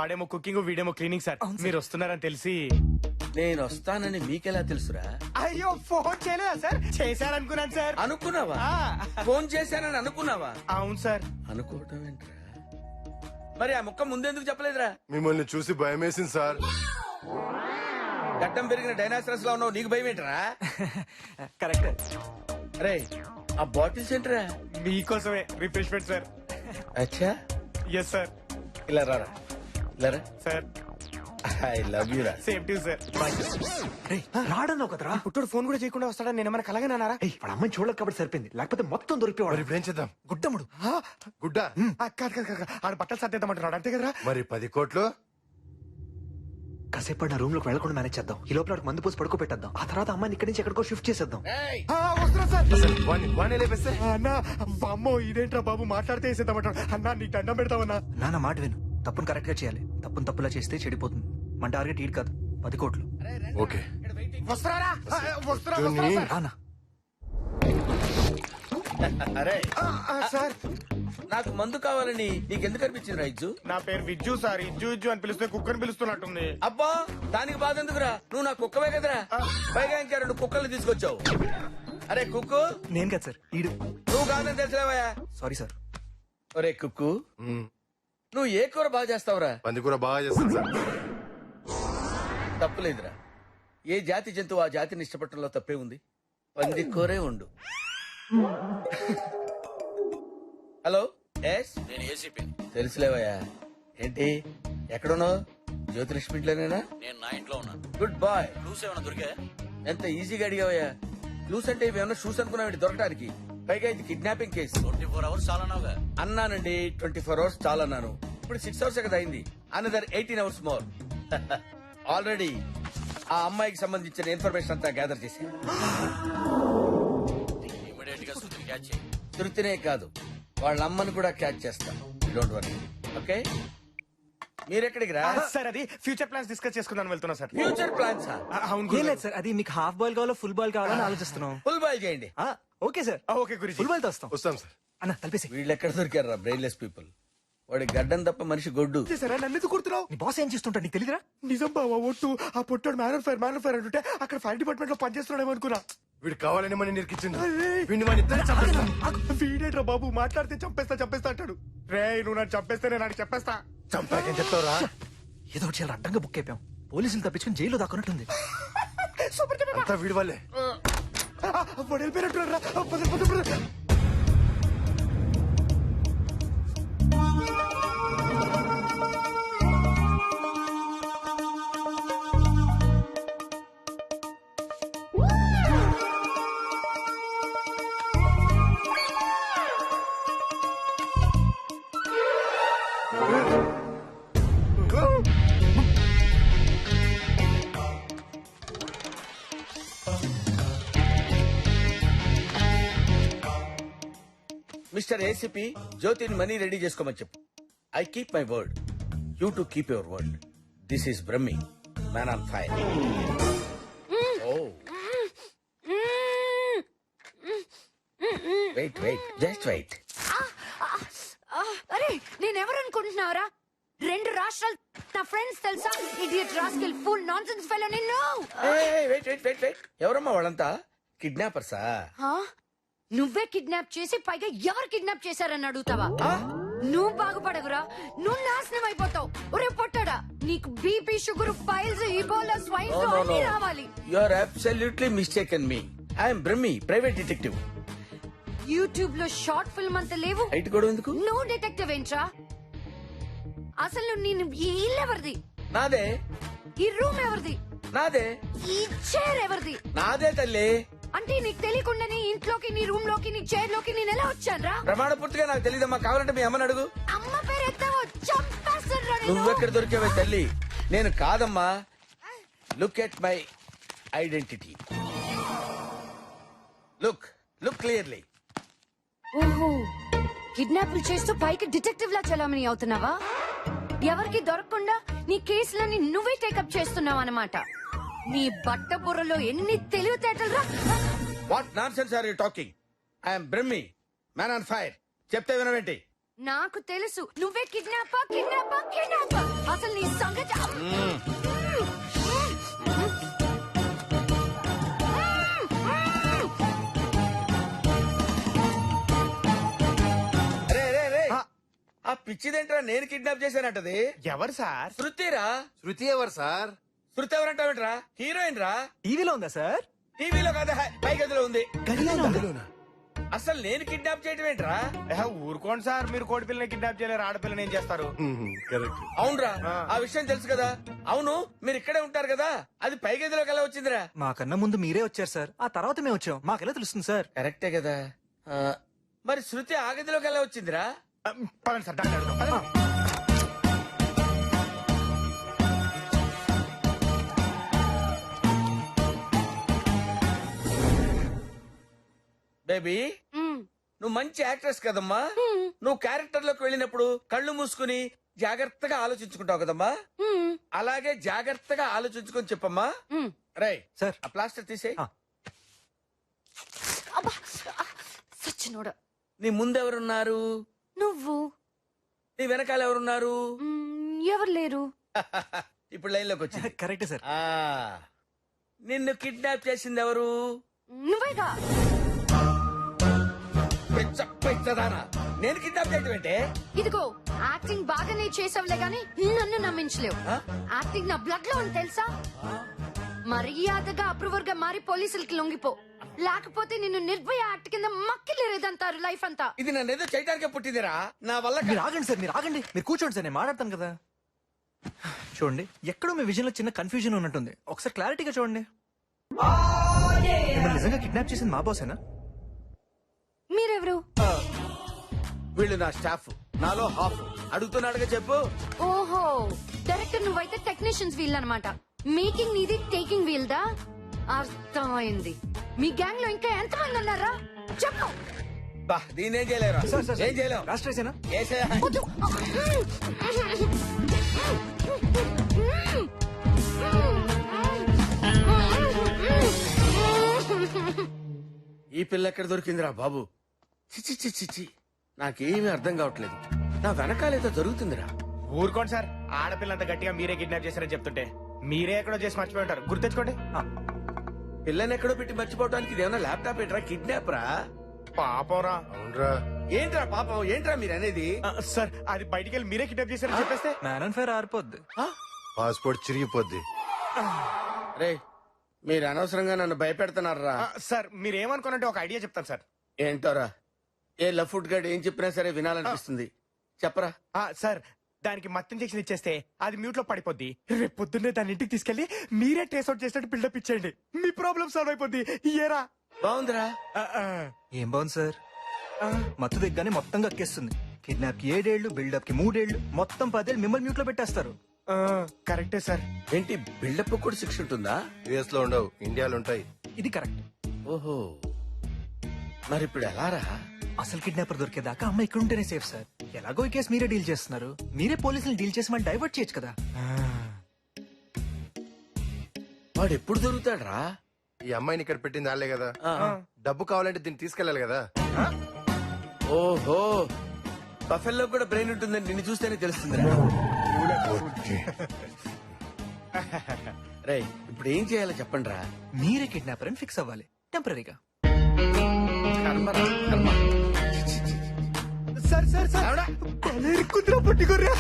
వాడేమో కుకింగ్ వీడేమో cleaning sir. మీరు వస్తున్నారని తెలిసి. నేను వస్తానని మీకెలా తెలుసురా? అయ్యో ఫోన్ చేయలేదా సార్? చేశారనుకున్నాను సార్. అనుకున్నావా? ఆ, ఫోన్ చేశానని అనుకున్నావా? అవును సార్. అనుకోవటం ఏంట్రా? మరి ఆ ముక్క ముందెందుకు చెప్పలేదురా? మిమ్మల్ని చూసి భయం వేసింది సార్. గడ్డం పెరిగిన డైనాసరస్ లో ఉన్నావు, నీకు భయం ఏంట్రా? కరెక్ట్. అరే ఆ బాటిల్స్ ఏంట్రా? మీకోసమే రిఫ్రెష్మెంట్ సార్. అచ్చా ఎస్ సార్. ఇలా రారా, ఇలా రా. సార్ ఐ లవ్ యూ రా. Safety sir. రాడన్నావు కదరా. పుట్టుడు ఫోన్ కూడా చేయకుండా వస్తాడని నేను ఏమైనా కలగనారా? వాళ్ళ అమ్మాయిని చూడలేక కాబట్టి సరిపోయింది, లేకపోతే మొత్తం దొరికిపోవాడు. మరి ఇప్పుడు ఏం చేద్దాం? గుడ్డముడు గుడ్డ కాదు కాదు కాదు, ఆడ బట్టలు సర్దేద్దామంటున్నాడు అంతే కదరా? మరి 10 కోట్లు కాసేపు నా రూమ్ లోకి వెళ్ళకుండా మేనేజ్ చేద్దాం. ఈ లోపల వాడికి మందు పోసి పడుకోబెట్టేద్దాం. ఆ తర్వాత అమ్మాయిని ఇక్కడి నుంచి ఎక్కడికో షిఫ్ట్ చేసేద్దాం. ఏయ్, వస్తున్నా సార్. వాణ్ణి లేపేస్తే అన్నా అమ్మో ఇదేంట్రా బాబు మాట్లాడితే వేసేద్దామంటాడు. అన్నా నీకు దండం పెడతావన్నా. నాన్న మాట విను, తప్పును కరెక్ట్ గా చేయాలి. తప్పును తప్పులా చేస్తే చెడిపోతుంది. మన టార్గెట్ ఈడు కాదు, 10 కోట్లు. ఓకే వస్తున్నారా? వస్తున్నా జూని. రానా అరే సార్. నాకు మందు కావాలని నీకెందుకు అనిపించింది రైజు? నా పేరు విజ్జు సార్. ఇజ్జు ఇజ్జు అని పిలిస్తే కుక్కని పిలుస్తున్నట్టుంది. అబ్బా దానికి బాధ ఎందుకురా? నువ్వు నా కుక్కవే కదరా. పైగా ఇంకా 2 కుక్కలు తీసుకొచ్చావు. అరే కుక్కు, నేను కాదు సార్, ఈడు. నువ్వు కాదని తెలిసిలేవయా? Sorry sir. ఒరే కుక్కు, నువ్వు ఏ కూర బాగా చేస్తావురా? పందికూర బాగా చేస్తాను సార్. తప్పులేదురా. ఏ జాతి జంతువు ఆ జాతిని ఇష్టపడటంలో తప్పే ఉంది. పంది కూరే ఉండు. హలో, ఎస్ నేను ఏసీపీ. తెలుసులేవయ్యా. ఏంటి ఎక్కడున్నావు? జ్యోతిలక్ష్మి ఇంట్లోనేనా? నేను నా ఇంట్లో ఉన్నాను. Good bye. క్లూస్ ఏమైనా దొరికా? ఎంత ఈజీగా అడిగావయ్యా. క్లూస్ అంటే ఇవేమన్నా షూస్ అనుకున్నావు దొరకడానికి? పైగా ఇది కిడ్నాపింగ్ కేసు. 24 hours చాలా నావుగా. అన్నానండి, 24 hours చాలా అన్నాను. ఇప్పుడు 6 hours కదా అయింది. Another 18 hours more. ఆల్రెడీ ఆ అమ్మాయికి సంబంధించిన ఇన్ఫర్మేషన్ అంతా గ్యాదర్ చేసి ఇమీడియట్ గా శృతిని క్యాచ్ చేయి. తృప్తినే కాదు, వాళ్ళ అమ్మని కూడా క్యాచ్ చేస్తాం. Don't worry. ఓకే, మీరెక్కడికి రా? సార్ అది ఫ్యూచర్ ప్లాన్స్ డిస్కస్ చేసుకుందాం వెళ్తున్నా సార్. Future plans. అవును ఏం లేదు సార్, అది మీకు హాఫ్ బాల్ కావాలో ఫుల్ బాల్ కావాలని ఆలోచిస్తున్నాం. ఫుల్ బాయ్ చేయండి. ఓకే సార్, ఓకే గురించి. ఫుల్ బాల్ తో వస్తాం. వస్తాం సార్. అన్న తలపేసి. వీళ్ళు ఎక్కడ దొరికారా బ్రెయిన్లెస్ పీపుల్? వాడి గడ్డం తప్ప మనిషి గొడ్డు. సరే నన్ను ఎందుకు కుడుతున్నావు? నీ బాస్ ఏం చేస్తుంటాడు నీకు తెలియదురా? నిజం బావా ఒట్టు. ఆ పొట్టాడు మ్యాన్ ఫైర్ అంటుంటే అక్కడ ఫైర్ డిపార్ట్మెంట్ లో పనిచేస్తున్నాడేమో అనుకున్నా. వీడు కావాలని మనం నిరికించింది. అరే. వీడిని మన ఇద్దరే చంపేస్తాం. వీడేట్రా బాబు మాట్లాడితే చంపేస్తా అంటాడు. రే నువ్వు నన్ను చంపేస్తే నేను నాకు చెప్పేస్తా. చంపాకేం చెప్తావురా? ఏదో ఒకటి చాలా అడ్డంగా బుక్ అయిపోయాం. పోలీసులు తప్పించుకుని జైల్లో దాక్కున్నట్టుంది. అంతా వీడి వల్లే. వెళ్ళిపోయినట్టున్నారా? మిస్టర్ ఏసీపీ, జ్యోతిని మనీ రెడీ చేసుకోమని చెప్పు. I keep my word, you too keep your word. This is Brahmi, man on fire. Oh wait, just wait. అరే నేనెవరు అనుకుంటున్నావురా? 2 రాష్ట్రాలు నా ఫ్రెండ్స్ తెలుసా? Idiot rascal full nonsense fellow నిన్ను. వెయిట్, ఎవరమ్మా వాళ్ళంతా? కిడ్నాపర్సా? నువ్వే కిడ్నాప్ చేసి పైగా ఎవరు కిడ్నాప్ చేశారని అడుగుతావా? నువ్వు బాగుపడవురా, నువ్వు నాశనం అయిపోతావు. ఒరే పొట్టడా, నీకు BP, sugar, piles, Ebola, swine flu అన్ని రావాలి. You are absolutely mistaken me. I'm Brahmi, private detective. YouTube లో షార్ట్ ఫిల్మ్ అంత లేవు. హైట్ కూడా ఎందుకు? నువ్వు డిటెక్టివ్ ఏంట్రా? అసలు నేను ఈ ఇల్లు ఎవరిది? నాదే. ఈ రూమ్ ఎవరిది? నాదే. ఈ చైర్ ఎవరిది? నాదే తల్లి. అంటే నీకు తెలియకుండానే ఇంట్లోకి, నీ రూమ్ లోకి, నీ చైర్ లోకి నేను ఎలా వచ్చానురా? ప్రమాణ పూర్తిగా నాకు తెలియదమ్మా. కావాలంటే మీ అమ్మని అడుగు. అమ్మ పేరు ఎత్తావో చంపేస్తానురా నిన్ను. నువ్వెక్కడ దొరికావే తల్లి? నేను కాదమ్మా. Look at my identity. Look clearly. ఓహో, కిడ్నాపులు చేస్తూ పైకి డిటెక్టివ్ లా చలామణి అవుతున్నావా? ఎవరికి దొరకకుండా నీ కేసులని నువ్వే టేకప్ చేస్తున్నావు అన్నమాట. నీ బట్ట బుర్రలో ఎన్ని తెలివితేటలురా! What nonsense are you talking? I'm Brahmi, man on fire. చెప్తే వినవేంటి? నాకు తెలుసు నువ్వే కిడ్నాపర్ కిడ్నాపర్ కిడ్నాపర్ అసలు నీ సంగతి రే రే రే ఆ పిచ్చిదేంట్రా నేను కిడ్నాప్ చేశానంటది ఎవరు సార్? శృతిరా. శృతి ఎవరు సార్? శృతి ఎవరంటావేంట్రా? హీరోయిన్ రా. టీవీలో ఉందా సార్? టీవీలో కదా పై గదిలో ఉంది. గదిలోనా? అసలు నేను కిడ్నాప్ చేయటం ఏంట్రా? ఊరుకోండి సార్, మీరు కోడి పిల్లని కిడ్నాప్ చేయలేరు, ఆడపిల్లని ఏం చేస్తారు? కరెక్ట్. అవునరా, ఆ విషయం తెలుసు కదా. అవును, మీరు ఇక్కడే ఉంటారు కదా, అది పై గదిలోకి ఎలా వచ్చిందిరా? మాకన్నా ముందు మీరే వచ్చారు సార్, ఆ తర్వాత మేము వచ్చాం. మాకెలా తెలుస్తుంది సార్? కరెక్టే కదా. మరి శృతి ఆ గదిలోకి ఎలా వచ్చిందిరా? పదండి సార్, డాక్టర్ అడుగుదాం. పదండి. బేబీ, నువ్వు మంచి యాక్ట్రెస్ కదమ్మా. నువ్వు క్యారెక్టర్ లోకి వెళ్ళినప్పుడు కళ్ళు మూసుకుని జాగ్రత్తగా ఆలోచించుకుంటావు కదమ్మా. అలాగే జాగ్రత్తగా ఆలోచించుకొని చెప్పమ్మా. రై సార్. ఆ ప్లాస్టర్ తీసేయ్. అబ్బా సచ్చినోడ. నీ ముందెవరున్నారు? నువ్వు. నీ వెనకాల ఎవరున్నారు? ఎవరు లేరు. ఇప్పుడు లైన్ లోకి వచ్చింది. కరెక్టే సార్. ఆ, నిన్ను కిడ్నాప్ చేసింది ఎవరు? నువ్వేగా. పిచ్చదానా, నేను కిడ్నాప్ చేయటం ఏంటే? ఇదిగో యాక్టింగ్ బాగానే చేసావులే గాని నన్ను నమ్మించలేవు. యాక్టింగ్ నా బ్లడ్ లో ఉంది తెలుసా. మర్యాదగా అప్రూవర్ గా మారి పోలీసులకి లొంగిపో, లేకపోతే నిన్ను నిర్భయ యాక్ట్ కింద మక్కిలేదంటారు లైఫ్ అంతా. ఇది నన్ను ఏదో చేయడానికే పుట్టిందిరా, నా వల్ల మీరు ఆగండి సార్, మీరు ఆగండి. మీరు కూర్చోండి సార్, నేను మాట్లాడతాను కదా. చూడండి, ఎక్కడో మీ విజన్ లో చిన్న కన్ఫ్యూజన్ ఉన్నట్టుంది. ఒకసారి క్లారిటీగా చూడండి. మిమ్మల్ని నిజంగా కిడ్నాప్ చేసింది మా బాసేనా? మీరెవరు? వీళ్ళు నా స్టాఫ్, నాలో హాఫ్. అడుగుతున్నాడుగా చెప్పు. ఓహో, డైరెక్టర్ నువ్వైతే టెక్నీషియన్స్ వీల్ అన్నమాట. మేకింగ్ నీది, టేకింగ్ వీల్ దా. అర్థమైంది. మీ గ్యాంగ్ లో ఇంకా ఎంతమంది ఉన్నారా చెప్పు. బా, దీన్ని ఏం చేయలేరా? సార్ సార్ ఏం చేయలేం. రాష్ట్రేసేనా? ఏసేయ్. వద్దు. ఈ పిల్ల ఎక్కడ దొరికిందిరా బాబు? చిచి చిచి చి, నాకేమీ అర్థం కావట్లేదు. నా వెనకాలేదో జరుగుతుందిరా. ఊరుకోండి సార్, ఆడపిల్లంత గట్టిగా మీరే కిడ్నాప్ చేశారని చెప్తుంటే మీరే ఎక్కడో చేసి మర్చిపోయి ఉంటారు. గుర్తెచ్చుకోండి. పిల్లని ఎక్కడో పెట్టి మర్చిపోవడానికి ఇదేమన్నా ల్యాప్టాప్ ఏంట్రా? కిడ్నాప్ రా. పాపరా. అవునరా. ఏంట్రా పాపం? ఏంట్రా మీరు అనేది? సార్, అది బయటికి వెళ్ళి మీరే కిడ్నాప్ చేశారని చెప్పేస్తే మ్యాన్ అండ్ ఫైర్ ఆరిపోద్ది. పాస్పోర్ట్ చిరిగిపోద్ది. రే, మీరు అనవసరంగా నన్ను భయపెడుతున్నారా? సార్, మీరేమనుకోనంటే ఒక ఐడియా చెప్తాను సార్. ఏంటోరా? ఏ లఫ్ట్ గడ్ ఏం చెప్పినా సరే వినాలనిపిస్తుంది. చెప్పరా. సార్, దానికి మత్తు ఇంజెక్షన్ ఇచ్చేస్తే అది మ్యూట్ లో పడిపోద్ది. రేపు పొద్దున్నే దాని ఇంటికి తీసుకెళ్లి మీరే ట్రేస్ అవుట్ చేసినట్టు బిల్డప్ ఇచ్చేయండి. మీ ప్రాబ్లం సాల్వ్ అయిపోద్ది. ఏరా? బాగుందిరా. ఏం బాగుంది సార్? మత్తు దిగ్గానే మొత్తం కక్కేస్తుంది. కిడ్నాప్ కి 7 ఏళ్లు, బిల్డప్ కి 3 ఏళ్లు, మొత్తం 10 ఏళ్ళు మిమ్మల్ని మ్యూట్ లో పెట్టేస్తారు. కరెక్టే సార్. ఏంటి, బిల్డప్ కూడా శిక్ష ఉంటుందా? యుఎస్ లో ఉండవు, ఇండియాలో ఉంటాయి. ఇది కరెక్ట్. ఓహో, మరి ఇప్పుడు ఎలా రా? అసలు కిడ్నాపర్ దొరికేదాకా అమ్మ ఇక్కడ ఉంటేనే సేఫ్ సార్. ఎలాగో ఈ కేసు మీరే డీల్ చేస్తున్నారు, మీరే పోలీసులు డీల్ చేసి మళ్ళీ డైవర్ట్ చేయొచ్చు కదా. వాడు ఎప్పుడు దొరుకుతాడు రా? ఈ అమ్మాయిని ఇక్కడ పెట్టింది వాళ్ళే కదా. డబ్బు కావాలంటే దీన్ని తీసుకెళ్ళాలి కదా. ఓహో, బఫెల్లో కూడా బ్రెయిన్ ఉంటుందని నిన్ను చూస్తేనే తెలుస్తుంది. రే, ఇప్పుడు ఏం చేయాలో చెప్పండి రా. మీరే కిడ్నాపర్ అని ఫిక్స్ అవ్వాలి టెంపరీగా. కర్మరా, కర్మ. సార్ సార్ సార్, కుదిరా పట్టుకోర్రా.